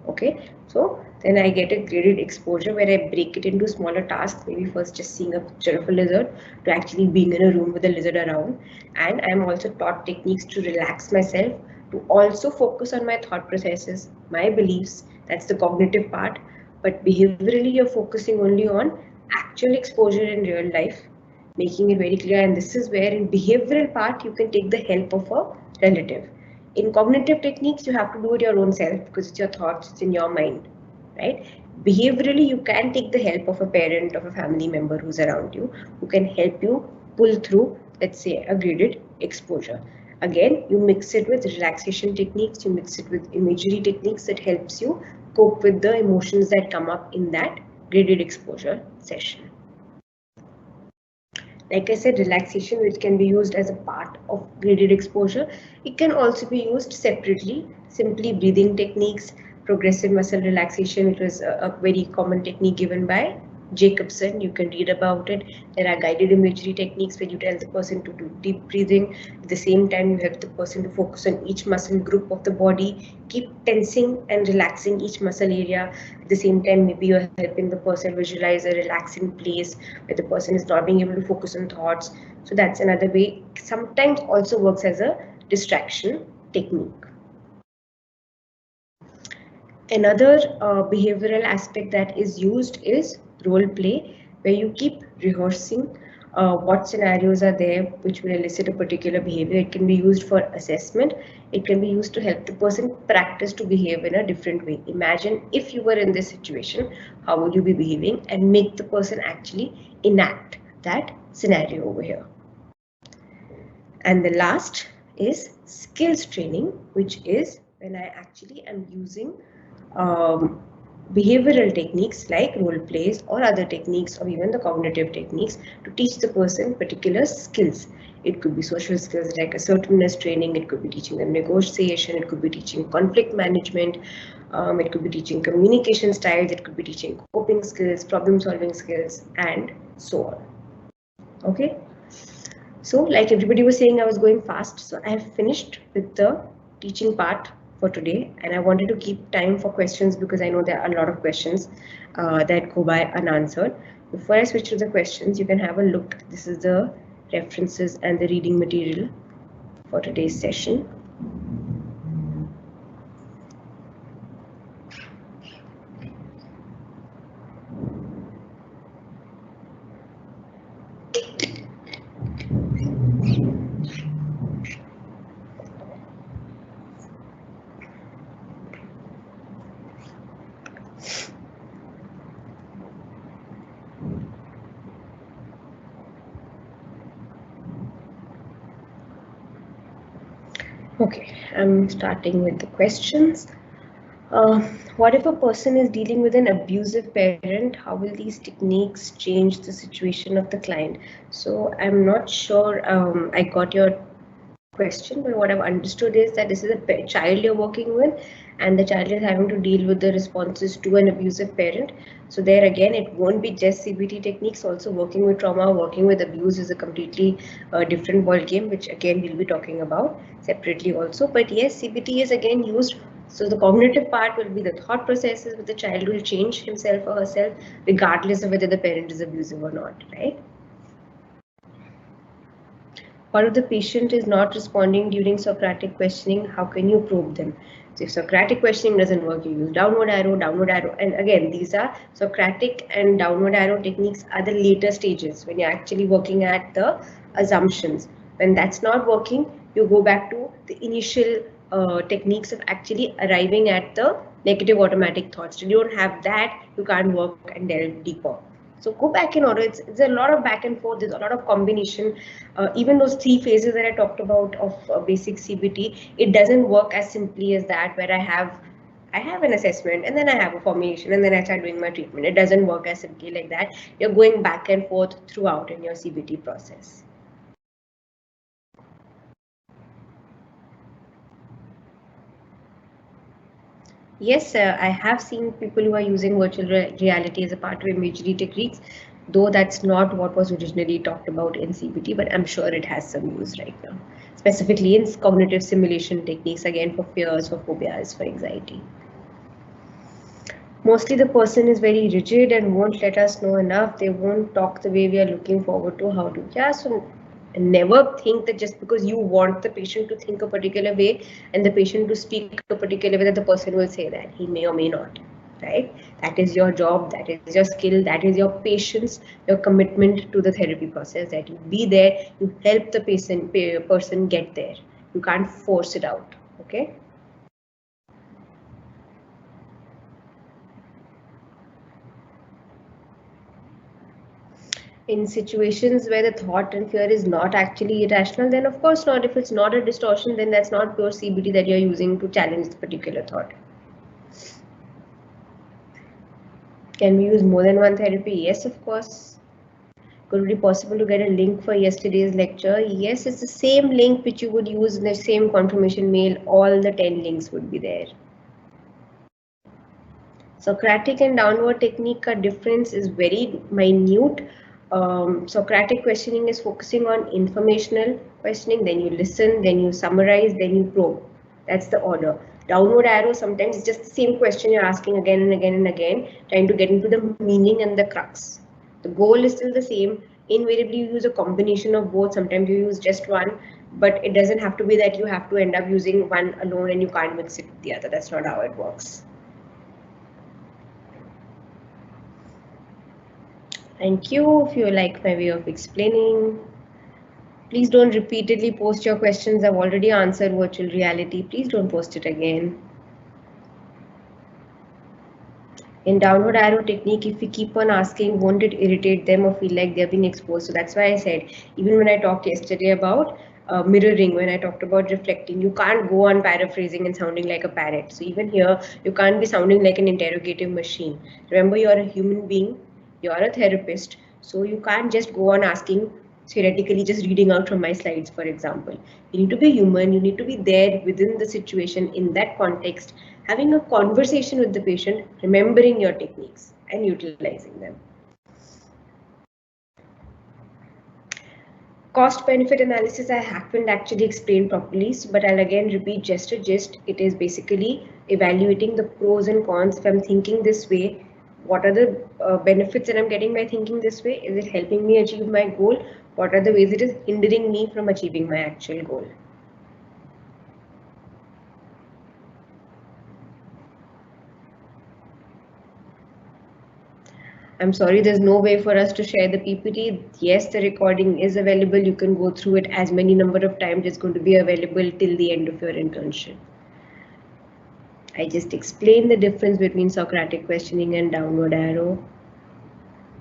A: Okay, so then I get a graded exposure where I break it into smaller tasks, maybe first just seeing a picture of a lizard to actually being in a room with a lizard around. And I'm also taught techniques to relax myself, to also focus on my thought processes, my beliefs. That's the cognitive part. But behaviorally, you're focusing only on actual exposure in real life, making it very clear. And this is where in behavioral part, you can take the help of a relative. In cognitive techniques, you have to do it your own self because it's your thoughts, it's in your mind, right? Behaviorally, you can take the help of a parent, of a family member who's around you, who can help you pull through, let's say, a graded exposure. Again, you mix it with relaxation techniques, you mix it with imagery techniques that helps you cope with the emotions that come up in that graded exposure session. Like I said, relaxation, which can be used as a part of graded exposure, it can also be used separately. Simply breathing techniques, progressive muscle relaxation, which was a very common technique given by Jacobson. You can read about it. There are guided imagery techniques where you tell the person to do deep breathing. At the same time, you help the person to focus on each muscle group of the body, keep tensing and relaxing each muscle area. At the same time, maybe you're helping the person visualize a relaxing place where the person is not being able to focus on thoughts. So that's another way. Sometimes also works as a distraction technique. Another behavioral aspect that is used is role play, where you keep rehearsing what scenarios are there which will elicit a particular behavior. It can be used for assessment. It can be used to help the person practice to behave in a different way. Imagine if you were in this situation, how would you be behaving, and make the person actually enact that scenario over here. And the last is skills training, which is when I actually am using behavioral techniques like role plays or other techniques or even the cognitive techniques to teach the person particular skills. It could be social skills like assertiveness training, it could be teaching them negotiation, it could be teaching conflict management, it could be teaching communication styles, it could be teaching coping skills, problem solving skills, and so on. Okay. So like everybody was saying, I was going fast. So I have finished with the teaching part for today, and I wanted to keep time for questions because I know there are a lot of questions that go by unanswered. Before I switch to the questions, you can have a look. This is the references and the reading material for today's session. Okay, I'm starting with the questions. Uh, what if a person is dealing with an abusive parent? How will these techniques change the situation of the client? So I'm not sure I got your question, but what I've understood is that this is a child you're working with, and the child is having to deal with the responses to an abusive parent. So there again, it won't be just CBT techniques. Also, working with trauma, working with abuse is a completely different ball game, which again we'll be talking about separately also. But yes, CBT is again used. So the cognitive part will be the thought processes, but the child will change himself or herself regardless of whether the parent is abusive or not, right? Or if the patient is not responding during Socratic questioning, how can you probe them? So if Socratic questioning doesn't work, you use downward arrow. And again, these are Socratic and downward arrow techniques are the later stages when you're actually working at the assumptions. When that's not working, you go back to the initial techniques of actually arriving at the negative automatic thoughts. Till you don't have that, you can't work and delve deeper. So go back in order. It's a lot of back and forth. There's a lot of combination. Even those three phases that I talked about of basic CBT, it doesn't work as simply as that, where I have an assessment and then I have a formulation and then I start doing my treatment. It doesn't work as simply like that. You're going back and forth throughout in your CBT process. Yes, I have seen people who are using virtual reality as a part of imagery techniques, though that's not what was originally talked about in CBT, but I'm sure it has some use right now, specifically in cognitive simulation techniques, again for fears, for phobias, for anxiety. Mostly the person is very rigid and won't let us know enough. They won't talk the way we are looking forward to how to. Yeah, so never think that just because you want the patient to think a particular way and the patient to speak a particular way that the person will say that. He may or may not, right? That is your job, that is your skill, that is your patience, your commitment to the therapy process, that you be there, you help the person get there. You can't force it out, okay? In situations where the thought and fear is not actually irrational, then of course not. If it's not a distortion, then that's not pure CBT that you're using to challenge the particular thought. Can we use more than one therapy? Yes, of course. Could it be possible to get a link for yesterday's lecture? Yes, it's the same link which you would use in the same confirmation mail. All the 10 links would be there. Socratic and downward technique ka difference is very minute. Socratic questioning is focusing on informational questioning, then you listen, then you summarize, then you probe. That's the order. Downward arrow, sometimes it's just the same question you're asking again and again and again, trying to get into the meaning and the crux. The goal is still the same. Invariably, you use a combination of both. Sometimes you use just one, but it doesn't have to be that you have to end up using one alone and you can't mix it with the other. That's not how it works. Thank you. If you like my way of explaining, please don't repeatedly post your questions. I've already answered virtual reality. Please don't post it again. In downward arrow technique, if we keep on asking, won't it irritate them or feel like they're being exposed? So that's why I said, even when I talked yesterday about mirroring, when I talked about reflecting, you can't go on paraphrasing and sounding like a parrot. So even here, you can't be sounding like an interrogative machine. Remember, you're a human being, you're a therapist, so you can't just go on asking theoretically, just reading out from my slides, for example. You need to be human, you need to be there within the situation in that context, having a conversation with the patient, remembering your techniques and utilizing them. Cost benefit analysis I haven't actually explained properly, but I'll again repeat just a gist. It is basically evaluating the pros and cons. If I'm thinking this way, what are the benefits that I'm getting by thinking this way? Is it helping me achieve my goal? What are the ways it is hindering me from achieving my actual goal? I'm sorry, there's no way for us to share the PPT. Yes, the recording is available. You can go through it as many number of times. It's going to be available till the end of your internship. I just explained the difference between Socratic questioning and downward arrow.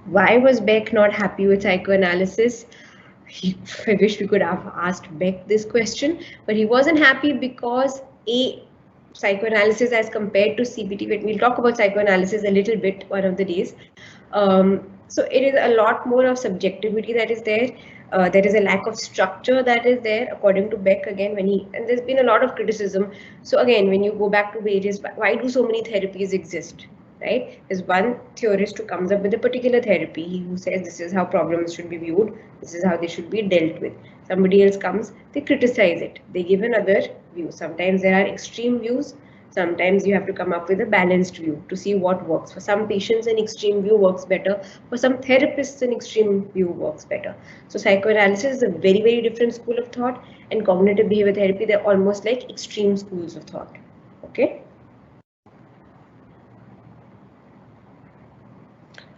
A: Why was Beck not happy with psychoanalysis? I wish we could have asked Beck this question, but he wasn't happy because psychoanalysis as compared to CBT, we'll talk about psychoanalysis a little bit one of the days. So it is a lot more of subjectivity that is there. There is a lack of structure that is there, according to Beck. Again, and there's been a lot of criticism. So again, when you go back to various, why do so many therapies exist? Right? There's one theorist who comes up with a particular therapy who says this is how problems should be viewed, this is how they should be dealt with. Somebody else comes, they criticize it, they give another view. Sometimes there are extreme views, sometimes you have to come up with a balanced view to see what works. For some patients, an extreme view works better. For some therapists, an extreme view works better. So psychoanalysis is a very, very different school of thought, and cognitive behavior therapy, they're almost like extreme schools of thought. Okay.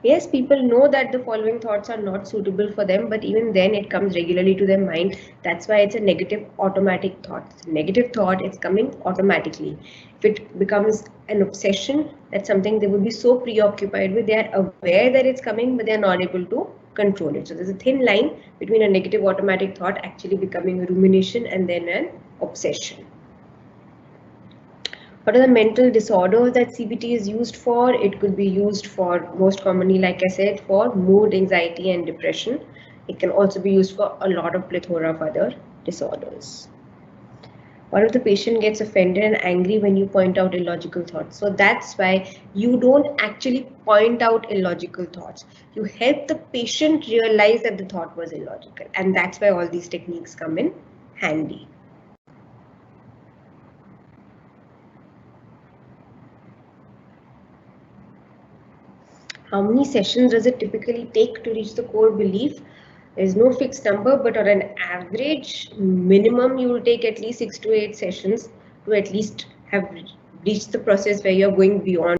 A: Yes, people know that the following thoughts are not suitable for them, but even then it comes regularly to their mind. That's why it's a negative automatic thought. It's a negative thought, it's coming automatically. If it becomes an obsession, that's something they would be so preoccupied with. They are aware that it's coming, but they are not able to control it. So there's a thin line between a negative automatic thought actually becoming a rumination and then an obsession. What are the mental disorders that CBT is used for? It could be used for, most commonly, like I said, for mood, anxiety, and depression. It can also be used for a lot of plethora of other disorders. What if the patient gets offended and angry when you point out illogical thoughts? So that's why you don't actually point out illogical thoughts. You help the patient realize that the thought was illogical. And that's why all these techniques come in handy. How many sessions does it typically take to reach the core belief? There's no fixed number, but on an average minimum, you will take at least 6 to 8 sessions to at least have reached the process where you're going beyond